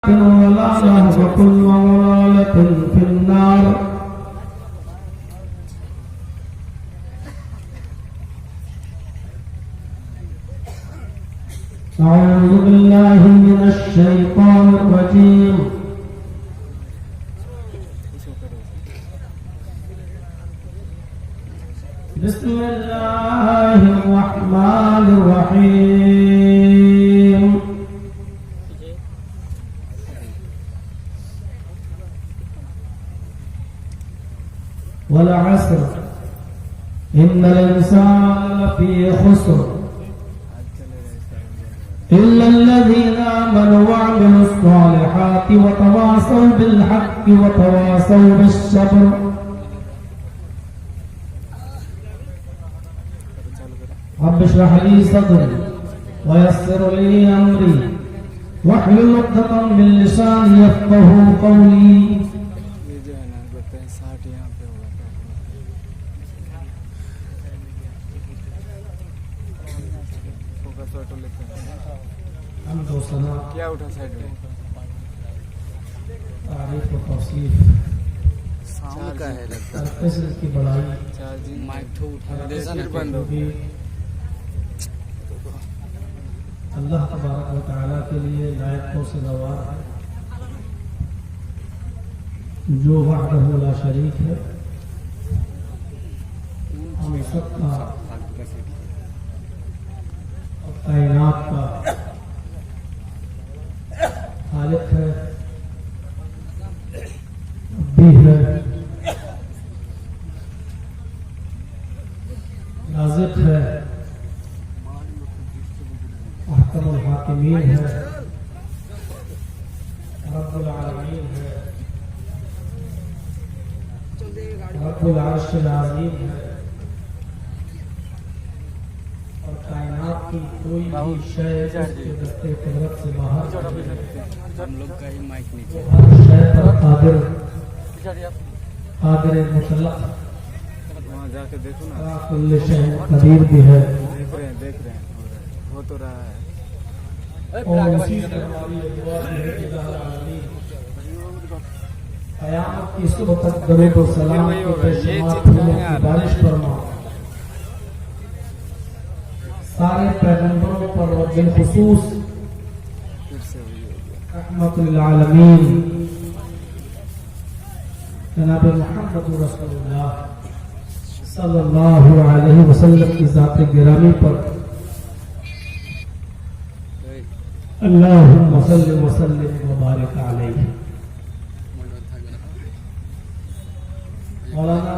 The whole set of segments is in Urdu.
ولا نهبة وضلالة في النار. أعوذ بالله من الشيطان الرجيم. بسم الله الرحمن الرحيم. والعصر إن الإنسان لفي خسر إلا الذين آمنوا وعملوا الصالحات وتواصوا بالحق وتواصوا بالصبر. رب اشرح لي صدري ويسر لي أمري واحلل عقدة من لساني يفقهوا قولي. کیا اٹھا سائڈ میں تعریف و توصیف ساؤنڈ کا ہے لگتا ہے اس کی بڑائی چارجنگ مائک تو اٹھا دینا پھر بند ہو گیا. اللہ تبارک و تعالیٰ کے لیے لائق و سزاوار ہے جو وحدہ لا شریک ہے. ہم سب کا اور کائنات کا خالق ہے، بھی ہے، رازق ہے، احکم الحاکمین ہے، رب العالمین ہے، رب العرش العظیم ہے. اور کائنات کی کوئی بھی شے اس کے دستے قدرت سے باہر ہم لوگ کا ہی مائک نیچے ہر شے پر قادر مطلق وہاں جا کے دیکھو نا. کل شے قدیر بھی ہے. دیکھ رہے ہیں ہو تو رہا ہے. اور اسی سے ہماری دعا ہے کہ الہ العالمین قیامت کی صبح تک درود و سلام کی بےشمار پھولوں کی بارش فرما. سارے پیغمبروں پر اور بالخصوص پھر سے وہی ہو گیا. رحمت للعالمین جناب محمد رسول اللہ صلی اللہ علیہ وسلم کی ذات گرامی پر اللہم صل وسلم وبارک علیہ. مولانا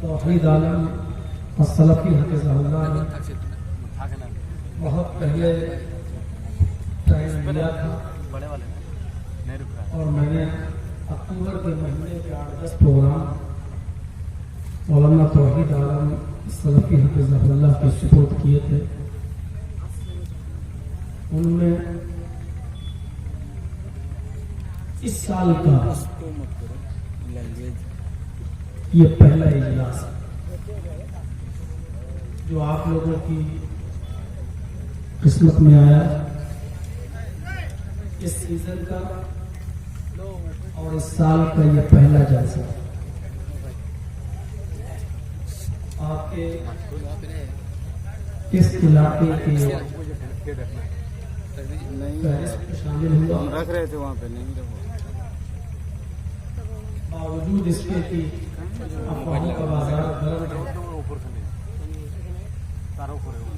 توحید عالم السلفی حفظہ اللہ نے بہت پہلے ٹائم لیا تھا اور میں نے اکتوبر کے مہینے کے 8-10 پروگرام مولانا توحید عالم السلفی حفظہ اللہ کے سپورٹ کیے تھے. ان میں اس سال کا یہ پہلا اجلاس ہے جو آپ لوگوں کی قسمت میں آیا اس سیزن کا اور اس سال کا یہ پہلا جلسہ. آپ کے اس علاقے کے فہرست میں شامل ہوا رکھ رہے تھے وہاں پہ نہیں رکھو. باوجود اس کے کہ افواہوں کا بازار گرم ہے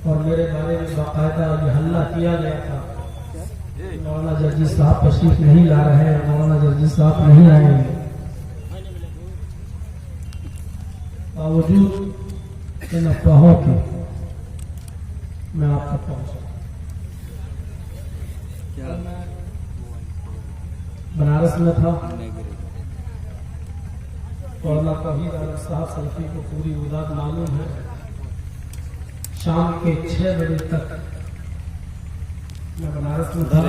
اور میرے بارے میں باقاعدہ یہ حملہ کیا گیا تھا مولانا جرجی صاحب تشریف نہیں لا رہے ہیں، مولانا جرجی صاحب نہیں آئیں گے. باوجود ان افواہوں کے میں آپ تک پہنچا. بنارس میں تھا. مولانا توحید عالم صاحب سلفی کو پوری امداد معلوم ہے. شام کے 6 بجے تک میں بنارس میں تھا.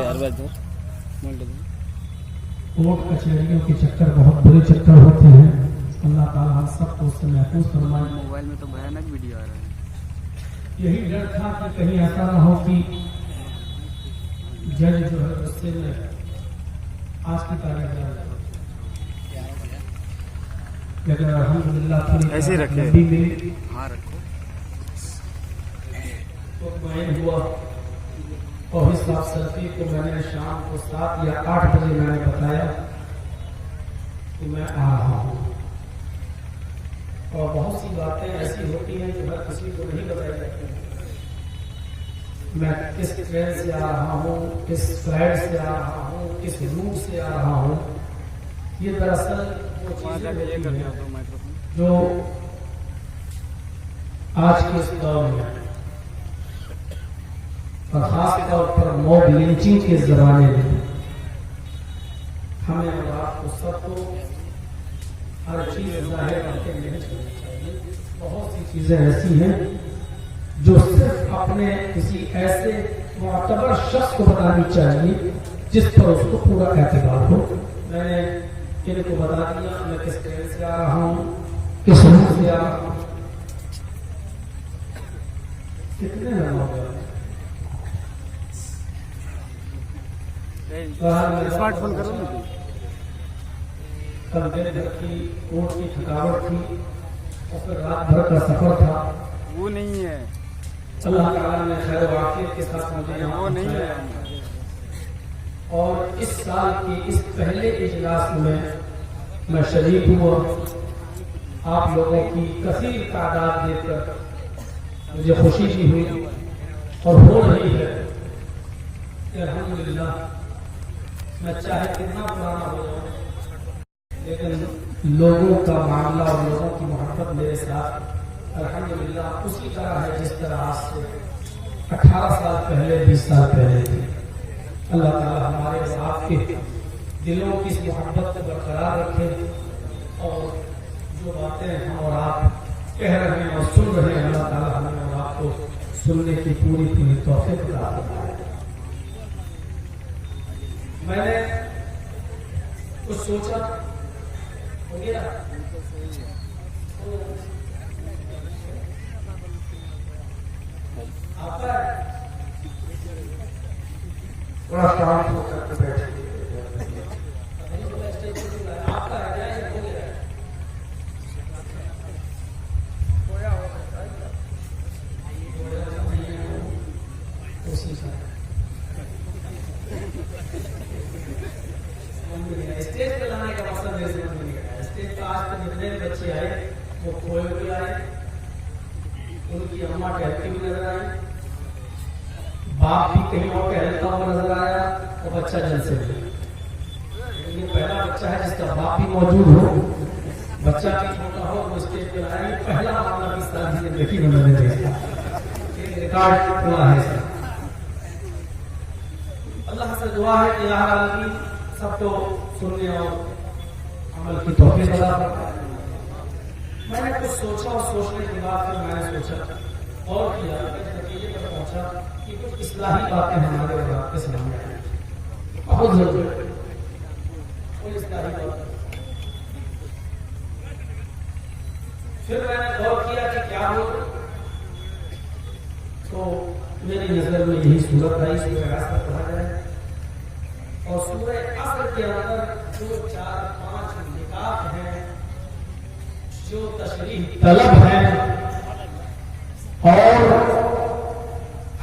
کوٹ کچہریوں کے چکر بہت بڑے چکر ہوتے ہیں. اللہ تعالیٰ ہم سب کو اس سے محفوظ فرمائے. موبائل میں تو بھیانک ویڈیو آ رہا ہے. یہی ڈر تھا کہ کہیں ایسا نہ ہو کہ جج جو ہے غصے میں آج کی تاریخ لیکن الحمدللہ پوری ایسے ہی رکھے نبی ملی ہاں رکھو مطمئن ہوا اور اس صاحب سلفی کو میں نے شام کو 7 یا 8 بجے میں نے بتایا کہ میں آ رہا ہوں. اور بہت سی باتیں ایسی ہوتی ہیں جو ہر کسی کو نہیں بتائی جاتی ہیں. میں کس ٹرین سے آ رہا ہوں, کس فلائٹ سے آ رہا ہوں, کس روٹ سے آ رہا ہوں, یہ دراصل وہ چیزیں ہوتی ہیں جو آج کے اس دور میں اور خاص طور پر موب لنچنگ کے زمانے میں ہمیں اور آپ کو سب کو ہر چیز ظاہر کر کے نہیں چلنی چاہیے. بہت سی چیزیں ایسی ہیں جو صرف اپنے کسی ایسے معتبر شخص کو بتانی چاہیے جس پر اس کو پورا اعتبار ہو. میں نے ان کو بتا دیا میں کس ٹرین سے آ رہا ہوں, کس روٹ سے آ رہا ہوں. کتنے لمبا ہو گیا اسمارٹ فون کرو نا. کل دن بھر کی کوٹ کی تھکاوٹ تھی اور پھر رات بھر کا سفر تھا. وہ نہیں ہے, اللہ تعالیٰ نے خیر و عافیت کے ساتھ مجھے یہاں وہ نہیں ہے. اور اس سال کے اس پہلے اجلاس میں شریک ہوا. آپ لوگوں کی کثیر تعداد دیکھ کر مجھے خوشی بھی ہوئی اور ہو رہی ہے. الحمدللہ میں چاہے کتنا پرانا ہو جاؤں لیکن لوگوں کا معاملہ اور لوگوں کی محبت میرے ساتھ الحمدللہ اسی طرح ہے جس طرح آج سے 18 سال پہلے 20 سال پہلے تھی. اللہ تعالیٰ ہمارے اور آپ کے دلوں کی اس محبت کو برقرار رکھے اور جو باتیں ہم اور آپ کہہ رہے ہیں اور سن رہے ہیں اللہ تعالیٰ ہمیں اور آپ کو سننے کی پوری پوری توفیق عطا فرمائے. میں نے کچھ سوچا ہو گیا تھوڑا شانت ہو کر کے بیٹھے. اسٹیج پہ لانے کا مقصد میرے سمجھ میں نہیں آیا. اسٹیج پہ آج تک جتنے بچے آئے وہ کھوئے ہوئے آئے, ان کی اماں ٹہلتی ہوئی نظر آئی, باپ بھی کہیں اور ٹہلتا ہوا نظر آیا اور بچہ جلسے میں. یہ پہلا بچہ ہے جس کا باپ بھی موجود ہو, بچہ بھی چھوٹا ہو, وہ اسٹیج پہ لایا. یہ پہلا معاملہ اس طرح کی زندگی میں میں نے دیکھا. ایک ریکارڈ ہوا ہے. اللہ سے دعا ہے کہ یا عالمین سب کو سننے اور عمل کی توفیق عطا فرمائے. میں نے کچھ سوچا اور سوچنے کے بعد پھر میں نے سوچا اور کیا, اس نتیجے پر پہنچا کہ کچھ اصلاحی باتیں ہمارے اور آپ کے سامنے آئیں. بہت ضروری ہے کوئی اصلاحی بات. پھر میں نے غور کیا کہ کیا ہو, تو میری نظر میں یہی صورت آئی. سورہ عصر پڑھا جائے اور سورہ عصر کے اندر 2 4 5 نکات ہیں جو تشریح طلب ہیں اور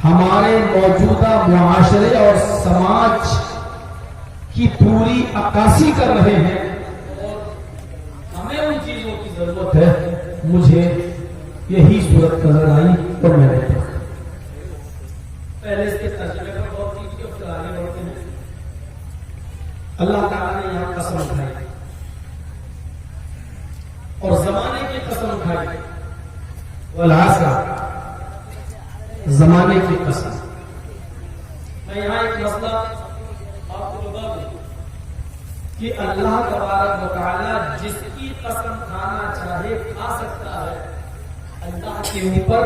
ہمارے موجودہ معاشرے اور سماج کی پوری عکاسی کر رہے ہیں اور ہمیں ان چیزوں کی ضرورت ہے. مجھے یہی صورت نظر آئی اور میں نے پہلے اس کے ترجمے پر غور کیجیے اور پھر آگے بڑھتے ہیں. اللہ تعالیٰ نے یہاں قسم اٹھائی اور زمانے کی قسم اٹھائی. والعصر, زمانے کی قسم. میں یہاں ایک مسئلہ آپ کو بتا دوں کہ اللہ تبارک و تعالیٰ جس کی قسم کھانا چاہے کھا سکتا ہے. اللہ کے اوپر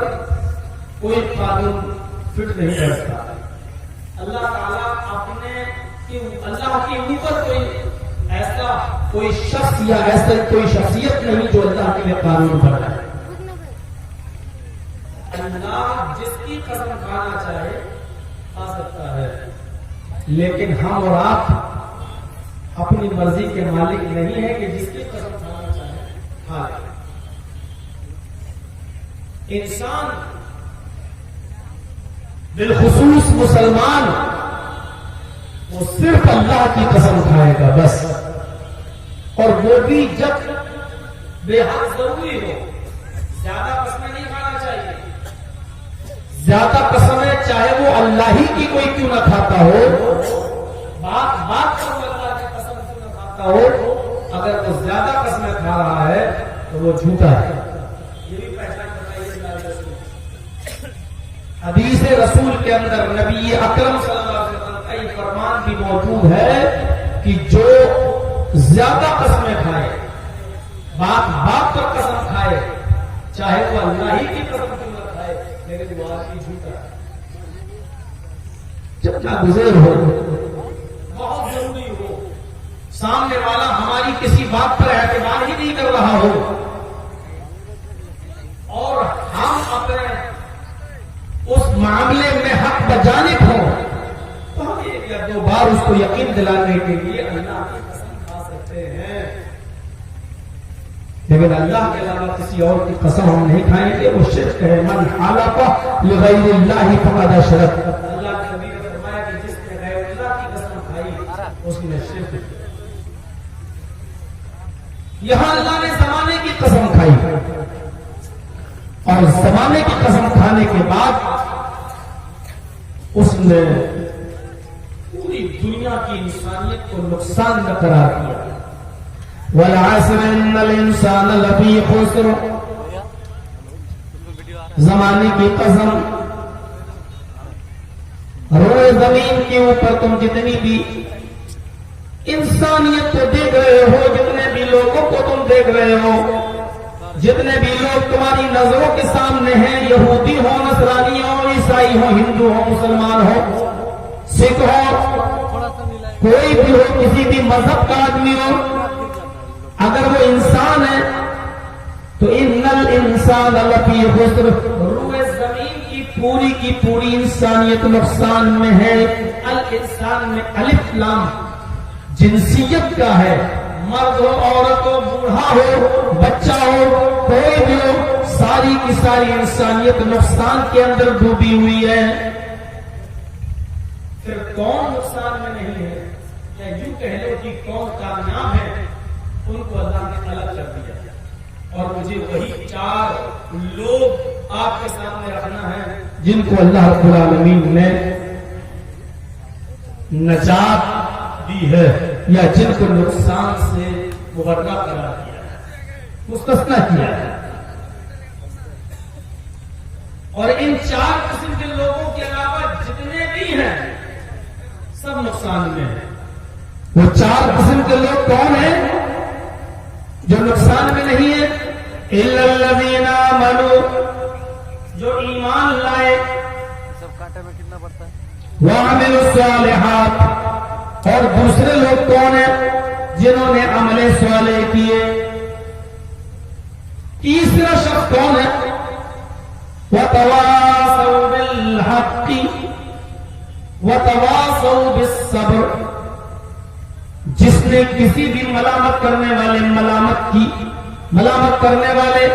کوئی قانون فٹ نہیں کرتا. اللہ تعالیٰ اپنے اللہ کے اوپر کوئی شخص یا ایسا کوئی شخصیت نہیں جو اللہ کے لیے قانون بنائے. اللہ جس کی قسم کھانا چاہے کھا سکتا ہے, لیکن ہم اور آپ اپنی مرضی کے مالک نہیں ہے کہ جس کی قسم کھانا چاہے کھا لے. انسان بالخصوص مسلمان وہ صرف اللہ کی قسم کھائے گا بس, اور وہ بھی جب بے حد ضروری ہو. زیادہ قسمیں نہیں کھانا چاہیے. زیادہ قسمیں چاہے وہ اللہ ہی کی کوئی کیوں نہ کھاتا ہو, بات پر وہ اللہ کی قسم کیوں نہ کھاتا ہو, اگر وہ زیادہ قسمیں کھا رہا ہے تو وہ جھوٹا ہے. یہ بھی پہچان بتائیے. حدیث رسول کے اندر نبی اکرم صلی اللہ علیہ وسلم کا یہ فرمان بھی موجود ہے کہ جو زیادہ قسمیں کھائے, بات پر قسم کھائے, چاہے وہ اللہ ہی کی قسم کیوں نہ کھائے, لیکن وہ آدمی جھوٹا ہے. جب گزر ہو, بہت ضروری ہو, سامنے والا ہماری کسی بات پر اعتبار ہی نہیں کر رہا ہو, اور ہم اپنے اس معاملے میں حق بجانب ہوں, تو ہم ایک یا دو بار اس کو یقین دلانے کے لیے اللہ کی قسم کھا سکتے ہیں. لیکن اللہ کے علاوہ کسی اور کی قسم ہم نہیں کھائیں گے. وہ شرک ہے. من حلف لغیر اللہ فقد اشرک. اللہ کے نبی نے فرمایا کہ جس نے غیر اللہ کی قسم کھائی اس نے شرک کیا. یہاں اللہ نے زمانے کی قسم کھائی, اور زمانے کی قسم کھانے کے بعد اس نے پوری دنیا کی انسانیت کو نقصان نہ قرار دیا. والعصر ان الانسان لفی خسر. زمانے کی قسم, روئے زمین کے اوپر تم جتنی بھی انسانیت کو دیکھ رہے ہو, جتنے بھی لوگوں کو تم دیکھ رہے ہو, جتنے بھی لوگ تمہاری نظروں کے سامنے ہیں, یہودی ہو, نصرانی ہو, عیسائی ہو, ہندو ہو, مسلمان ہو, سکھ ہو, کوئی بھی ہو, کسی بھی مذہب کا آدمی ہو, اگر وہ انسان ہے تو ان الانسان لفی خسر. روئے زمین کی پوری انسانیت نقصان میں ہے. الانسان میں الف لام جنسیت کا ہے. مرد ہو, عورت ہو, بوڑھا ہو, بچہ ہو, کوئی بھی ہو, ساری کی ساری انسانیت نقصان کے اندر ڈوبی ہوئی ہے. پھر کون نقصان میں نہیں ہے, یا یوں کہہ لو کہ کون کامیاب ہے, ان کو اللہ نے الگ کر دیا. اور مجھے وہی 4 لوگ آپ کے سامنے رکھنا ہے جن کو اللہ رب العالمین نے نجات دی ہے, یا جن کو نقصان سے مبرہ قرار دیا ہے, مستثنیٰ کیا ہے. اور ان 4 قسم کے لوگوں کے علاوہ جتنے بھی ہیں سب نقصان میں ہیں. وہ 4 قسم کے لوگ کون ہیں جو نقصان میں نہیں ہے؟ الا الذین آمنوا, جو ایمان لائے, سب کاٹے میں کتنا پڑتا ہے, وعملوا الصالحات, اور دوسرے لوگ کون ہیں جنہوں نے عمل صالح کیے. تیسرا شخص کون ہے؟ وتواصوا بالحق وتواصوا بالصبر. جس نے کسی بھی ملامت کرنے والے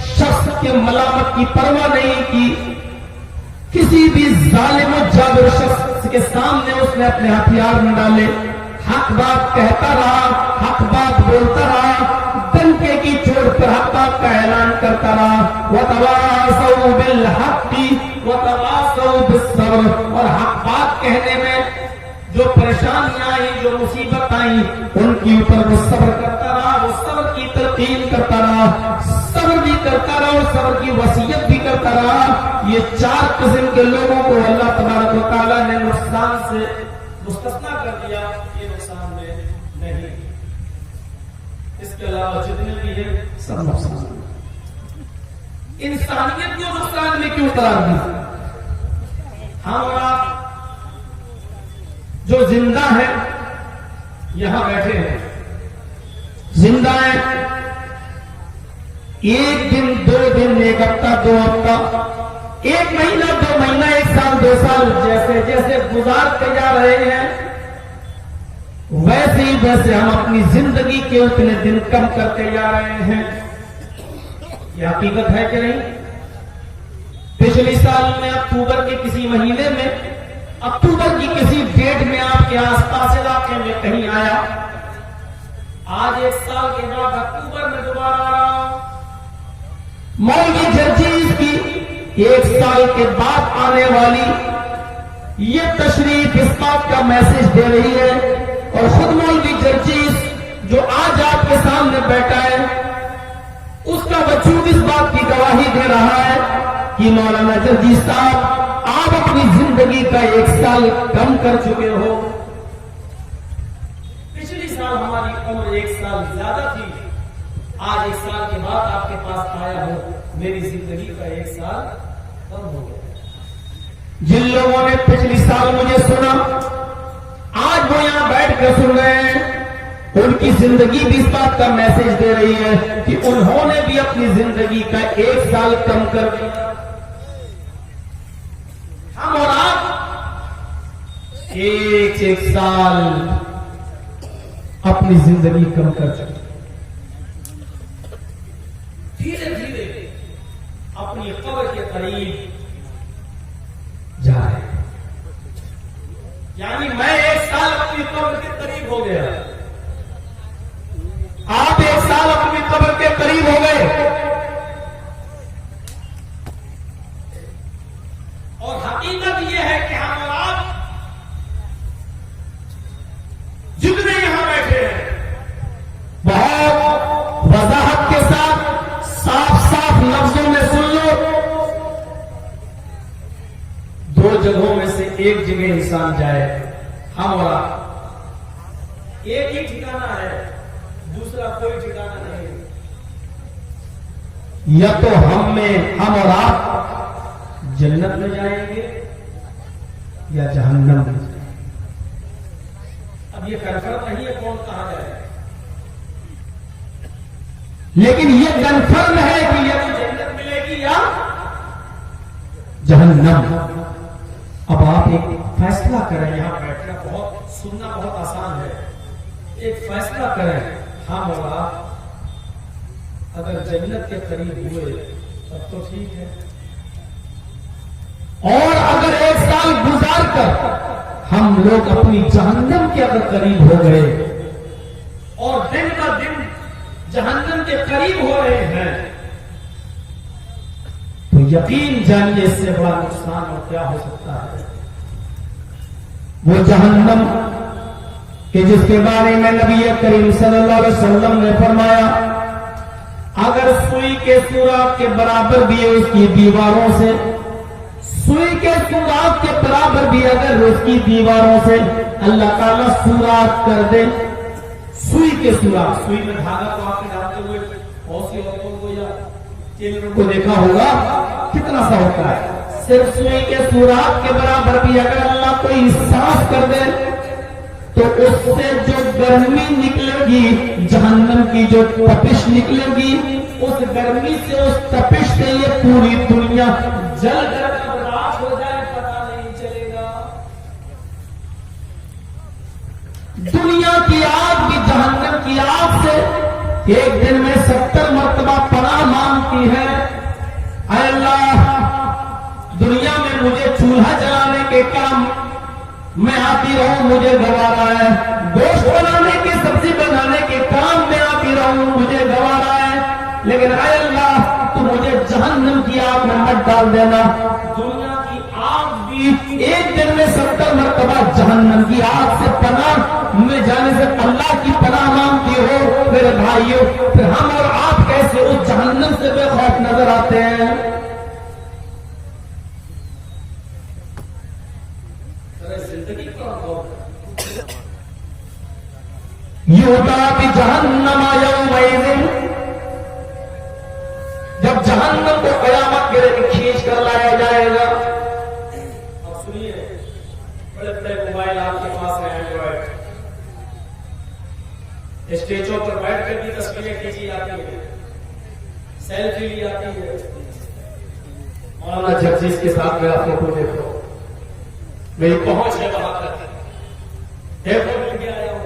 شخص کے ملامت کی پرواہ نہیں کی, کسی بھی ظالم و جابر شخص کے سامنے اس نے اپنے ہتھیار نہ ڈالے, حق بات کہتا رہا, حق بات بولتا رہا, ڈنکے کی چوٹ پر حق بات کا اعلان کرتا رہا. وتواصوا بالحق وتواصوا بالصبر. اور حق بات کہنے میں جو پریشانیاں آئی, جو مصیبت آئی, ان کے اوپر وہ صبر کرتا رہا, وہ صبر کی تلقین کرتا رہا, صبر بھی کرتا رہا اور صبر کی وصیت بھی کرتا رہا. یہ 4 قسم کے لوگوں کو اللہ تبارک و تعالیٰ نے نقصان سے مستثنیٰ کر دیا. یہ نقصان میں نہیں. اس کے علاوہ جتنے بھی ہیں سب نقصان. انسانیت کو نقصان میں کیوں قرار دی؟ ہم اور آپ جو زندہ ہیں, یہاں بیٹھے ہیں, زندہ ہیں, 1 دن 2 دن 1 ہفتہ 2 ہفتہ 1 مہینہ 2 مہینہ 1 سال 2 سال جیسے جیسے گزارتے جا رہے ہیں, ویسے ہی ویسے ہم اپنی زندگی کے اتنے دن کم کرتے جا رہے ہیں. یہ حقیقت ہے کہ نہیں؟ پچھلی سال میں اکتوبر کے کسی مہینے میں، اکتوبر کی کسی ڈیٹ میں آپ کے آس پاس علاقے میں کہیں آیا. آج ایک سال کے بعد اکتوبر میں دوبارہ آ رہا ہوں. مولوی جرجیز کی ایک سال کے بعد آنے والی یہ تشریف اس بات کا میسج دے رہی ہے، اور خود مولوی جرجیز جو آج آپ کے سامنے بیٹھا ہے اس کا وجود اس بات کی گواہی دے رہا ہے کہ مولانا جرجیز صاحب آپ اپنی زندگی کا ایک سال کم کر چکے ہو. پچھلی سال ہماری عمر ایک سال زیادہ تھی، آج ایک سال کے بعد آپ کے پاس آیا ہوں، میری زندگی کا ایک سال کم ہو گیا. جن لوگوں نے پچھلی سال مجھے سنا آج وہ یہاں بیٹھ کر سن رہے ہیں، ان کی زندگی بھی اس بات کا میسج دے رہی ہے کہ انہوں نے بھی اپنی زندگی کا ایک سال کم کر دیا. ہم اور آپ ایک سال اپنی زندگی کم کر چکے. دھیرے دھیرے اپنی قبر کے قریب جا رہے ہیں. یعنی میں ایک سال اپنی قبر کے قریب ہو گیا، آپ ایک سال اپنی قبر کے قریب ہو گئے. اور حقیقت یہ ہے کہ ہم اور آپ جتنے یہاں بیٹھے ہیں بہت وضاحت کے ساتھ صاف لفظوں میں سن لو، دو جگہوں میں سے ایک جگہ انسان جائے، ہم اور آپ ایک ہی ٹھکانہ ہے، دوسرا کوئی ٹھکانہ نہیں. یا تو ہم اور آپ جنت میں جائیں گے یا جہنم میں. اب یہ کنفرم نہیں ہے کون کہاں جائے، لیکن یہ کنفرم ہے کہ یا تو جنت ملے گی یا جہنم. اب آپ ایک فیصلہ کریں، یہاں بیٹھنا بہت سننا بہت آسان ہے، ایک فیصلہ کریں. ہم اور آپ اگر جنت کے قریب ہوئے تب تو ٹھیک ہے، اور اگر ایک سال گزار کر ہم لوگ اپنی جہنم کے اگر قریب ہو گئے اور دن کا دن جہنم کے قریب ہو رہے ہیں تو یقین جانیے اس سے بڑا نقصان اور کیا ہو سکتا ہے. وہ جہنم کہ جس کے بارے میں نبی کریم صلی اللہ علیہ وسلم نے فرمایا اگر سوئی کے سوراخ کے برابر بھی ہے اس کی دیواروں سے، سوئی کے سوراخ کے برابر بھی اگر اس کی دیواروں سے اللہ تعالیٰ سوراخ کر دے، سوئی کے سوراخ، سوئی میں دھاگا کو آپ کے ڈالتے ہوئے بہت سی عورتوں کو یا ٹیلروں کو دیکھا ہوگا کتنا سا ہوتا ہے، صرف سوئی کے سوراخ کے برابر بھی اگر اللہ کوئی سانس کر دے تو اس سے جو گرمی نکلے گی، جہنم کی جو تپش نکلے گی، اس گرمی سے اس تپش سے یہ پوری دنیا جل کر برباد ہو جائے پتہ نہیں چلے گا. دنیا کی آگ بھی جہنم کی آگ سے ایک دن میں 70 مرتبہ پناہ مانگتی ہے. اے اللہ دنیا میں مجھے چولہا جلانے کے کام میں آتی رہوں، مجھے گوارا ہے، گوشت بنانے کے سبزی بنانے کے کام میں آتی رہوں، مجھے گوارا ہے، لیکن اے اللہ تو مجھے جہنم کی آگ میں مت ڈال دینا. دنیا کی آگ بھی ایک دن میں 70 مرتبہ جہنم کی آگ سے پناہ میں جانے سے اللہ کی پناہ مانگتی ہو. میرے بھائیوں، پھر ہم اور آپ کیسے اس جہنم سے بے خوف نظر آتے ہیں؟ یوتا بھی جہنم یومئذ، جب جہنم کو قیامت کے دن کھینچ کر لایا جائے گا. اب سنیے، بڑے بڑے موبائل آپ کے پاس ہیں، اینڈرائڈ، اسٹیجوں پر بیٹھ کر بھی تصویریں کھینچی جاتی ہیں، سیلفی لی جاتی ہے. مولانا جرجیز کے ساتھ میرا فوٹو دیکھو، میری پہنچ ہے وہاں تک، دیکھو میں کیا آیا ہوں.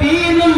3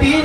3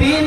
3